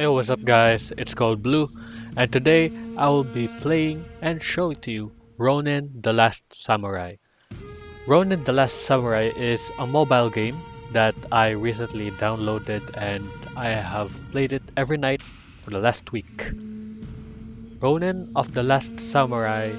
Hey, what's up guys, it's called Blue, and today I will be playing and showing to you Ronin the Last Samurai. Ronin the Last Samurai is a mobile game that I recently downloaded and I have played it every night for the last week. Ronin of the Last Samurai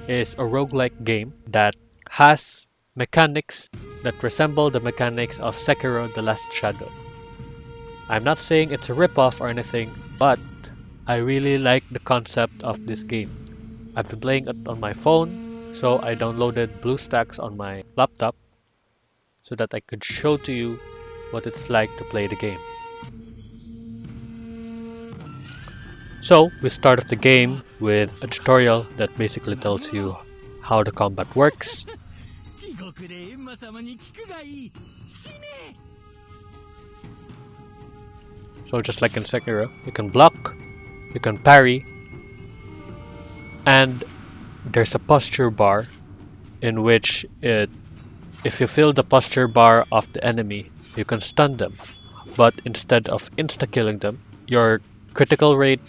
is a roguelike game that has mechanics that resemble the mechanics of Sekiro the Last Shadow. I'm not saying it's a ripoff or anything, but I really like the concept of this game. I've been playing it on my phone, so I downloaded BlueStacks on my laptop so that I could show to you what it's like to play the game. So, we start off the game with a tutorial that basically tells you how the combat works. So just like in Sekiro, you can block, you can parry, and there's a posture bar in which if you fill the posture bar of the enemy, you can stun them. But instead of insta-killing them, your critical rate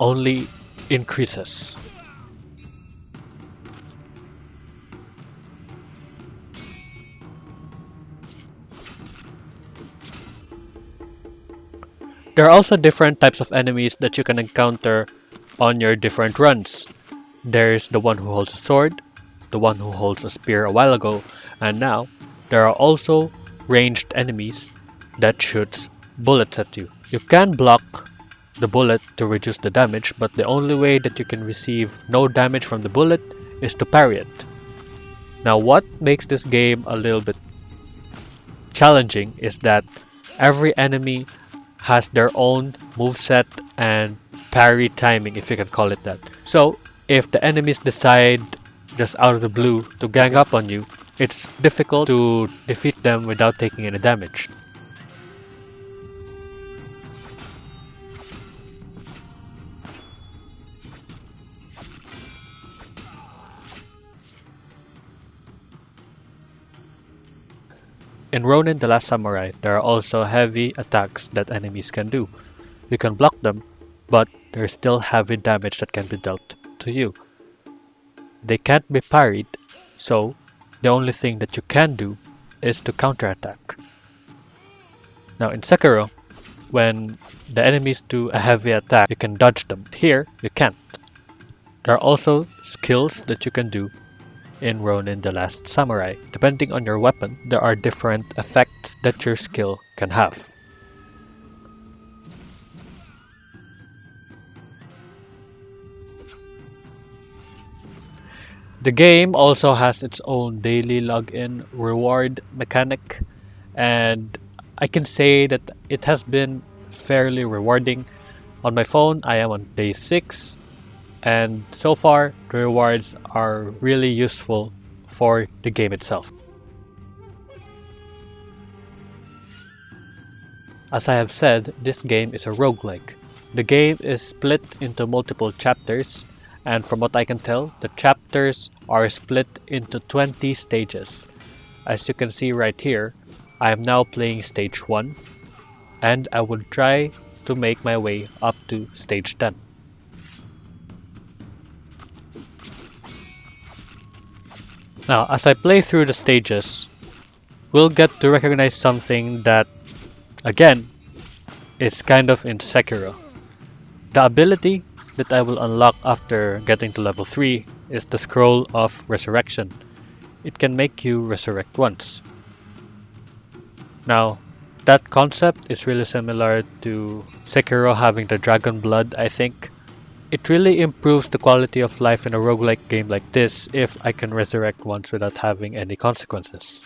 only increases. There are also different types of enemies that you can encounter on your different runs. There's the one who holds a sword, the one who holds a spear a while ago, and now there are also ranged enemies that shoot bullets at you. You can block the bullet to reduce the damage, but the only way that you can receive no damage from the bullet is to parry it. Now what makes this game a little bit challenging is that every enemy has their own moveset and parry timing, if you can call it that. So if the enemies decide just out of the blue to gang up on you, it's difficult to defeat them without taking any damage. In Ronin the Last Samurai, there are also heavy attacks that enemies can do. You can block them, but there's still heavy damage that can be dealt to you. They can't be parried, so the only thing that you can do is to counterattack. Now in Sekiro, when the enemies do a heavy attack, you can dodge them. Here, you can't. There are also skills that you can do in Ronin the Last Samurai. Depending on your weapon, there are different effects that your skill can have. The game also has its own daily login reward mechanic, and I can say that it has been fairly rewarding. On my phone, I am on day 6, and so far the rewards are really useful for the game itself. As I have said, this game is a roguelike. The game is split into multiple chapters, and from what I can tell, the chapters are split into 20 stages. As you can see right here, I am now playing stage 1, and I will try to make my way up to stage 10. Now, as I play through the stages, we'll get to recognize something that, again, is kind of in Sekiro. The ability that I will unlock after getting to level 3 is the Scroll of Resurrection. It can make you resurrect once. Now, that concept is really similar to Sekiro having the dragon blood, I think. It really improves the quality of life in a roguelike game like this if I can resurrect once without having any consequences.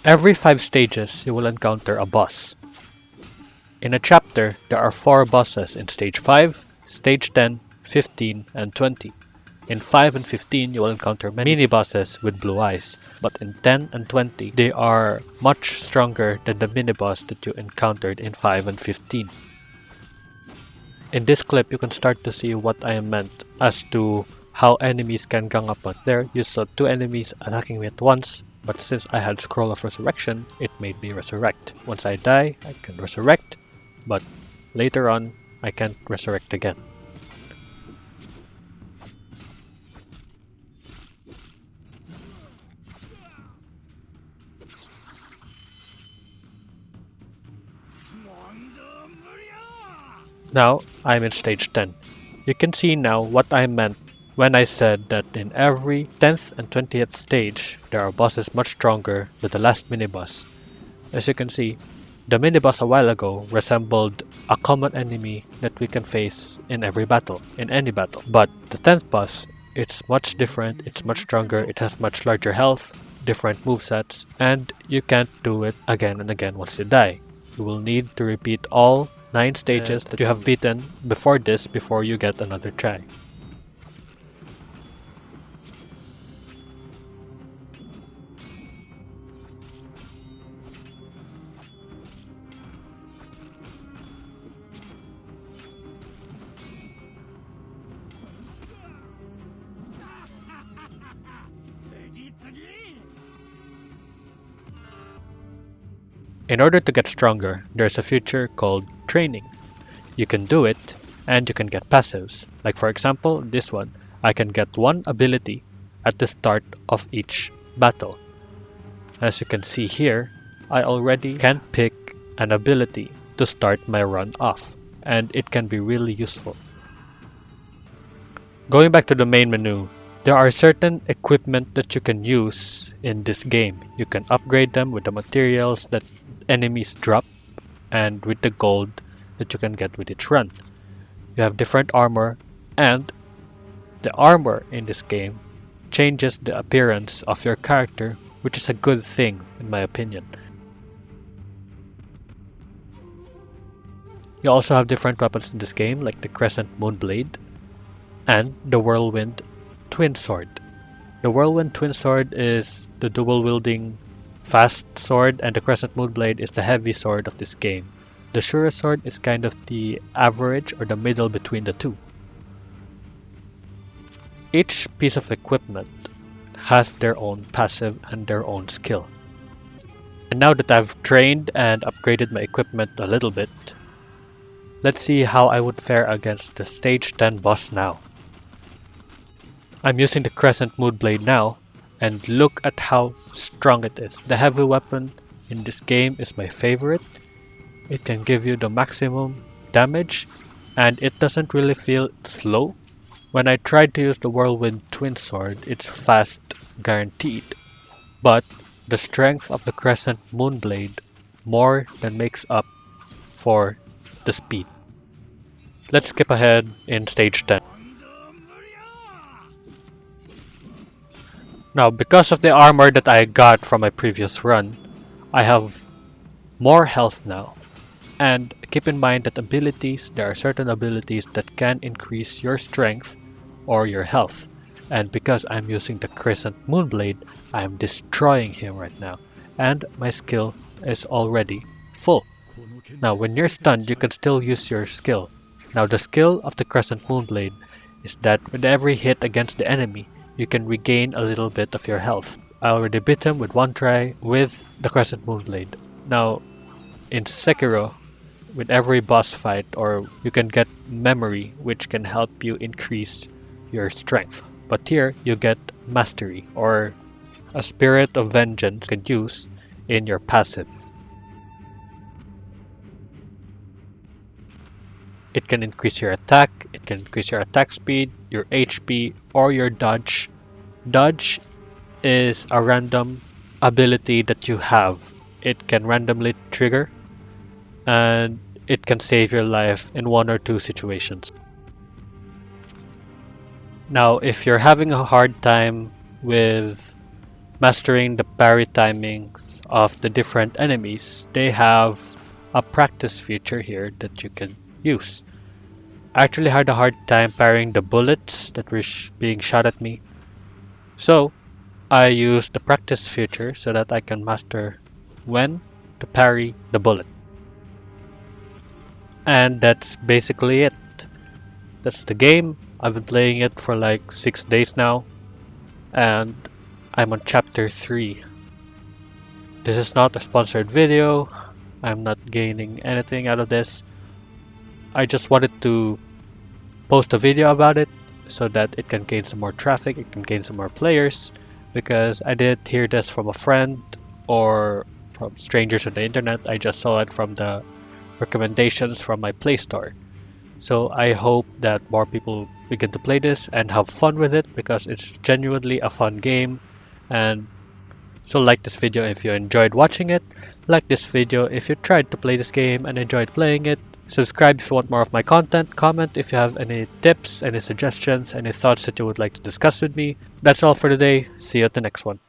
Every 5 stages, you will encounter a boss. In a chapter, there are 4 bosses in stage 5, stage 10, 15, and 20. In 5 and 15, you will encounter many mini-bosses with blue eyes, but in 10 and 20, they are much stronger than the mini-boss that you encountered in 5 and 15. In this clip, you can start to see what I meant as to how enemies can gang up on. There, you saw 2 enemies attacking me at once, but since I had Scroll of Resurrection, it made me resurrect. Once I die, I can resurrect, but later on, I can't resurrect again. Now I'm in stage 10. You can see now what I meant when I said that in every 10th and 20th stage, there are bosses much stronger than the last mini-boss. As you can see, the mini-boss a while ago resembled a common enemy that we can face in every battle, in any battle. But the 10th boss, it's much different, it's much stronger, it has much larger health, different movesets, and you can't do it again and again once you die. You will need to repeat all 9 stages that you have beaten before this before you get another try. In order to get stronger, there's a feature called training. You can do it, and you can get passives. Like for example, this one, I can get one ability at the start of each battle. As you can see here, I already can pick an ability to start my run off, and it can be really useful. Going back to the main menu, there are certain equipment that you can use in this game. You can upgrade them with the materials that enemies drop and with the gold that you can get with each run. You have different armor, and the armor in this game changes the appearance of your character, which is a good thing in my opinion. You also have different weapons in this game like the Crescent Moonblade and the Whirlwind Twin Sword. The Whirlwind Twin Sword is the dual wielding fast sword, and the Crescent Moonblade is the heavy sword of this game. The Shura sword is kind of the average or the middle between the two. Each piece of equipment has their own passive and their own skill. And now that I've trained and upgraded my equipment a little bit, let's see how I would fare against the stage 10 boss now. I'm using the Crescent Moonblade now, and look at how strong it is. The heavy weapon in this game is my favorite. It can give you the maximum damage, and it doesn't really feel slow. When I tried to use the Whirlwind Twin Sword, it's fast guaranteed, but the strength of the Crescent Moonblade more than makes up for the speed. Let's skip ahead in stage 10. Now, because of the armor that I got from my previous run, I have more health now. And keep in mind that there are certain abilities that can increase your strength or your health. And because I'm using the Crescent Moonblade, I'm destroying him right now. And my skill is already full. Now, when you're stunned, you can still use your skill. Now, the skill of the Crescent Moonblade is that with every hit against the enemy, you can regain a little bit of your health. I already beat him with one try with the Crescent Moonblade. Now, in Sekiro, with every boss fight, or you can get memory, which can help you increase your strength. But here, you get mastery, or a spirit of vengeance you can use in your passive. It can increase your attack, it can increase your attack speed, your HP, or your dodge. Dodge is a random ability that you have. It can randomly trigger, and it can save your life in 1 or 2 situations. Now, if you're having a hard time with mastering the parry timings of the different enemies, they have a practice feature here that you can use. I actually had a hard time parrying the bullets that were being shot at me, so I used the practice feature so that I can master when to parry the bullet. And that's basically it. That's the game. I've been playing it for like 6 days now, and I'm on chapter 3. This is not a sponsored video. I'm not gaining anything out of this. I just wanted to post a video about it so that it can gain some more traffic, it can gain some more players, because I didn't hear this from a friend or from strangers on the internet. I just saw it from the recommendations from my Play Store. So I hope that more people begin to play this and have fun with it, because it's genuinely a fun game. And so like this video if you enjoyed watching it, like this video if you tried to play this game and enjoyed playing it, subscribe if you want more of my content, comment if you have any tips, any suggestions, any thoughts that you would like to discuss with me. That's all for today. See you at the next one.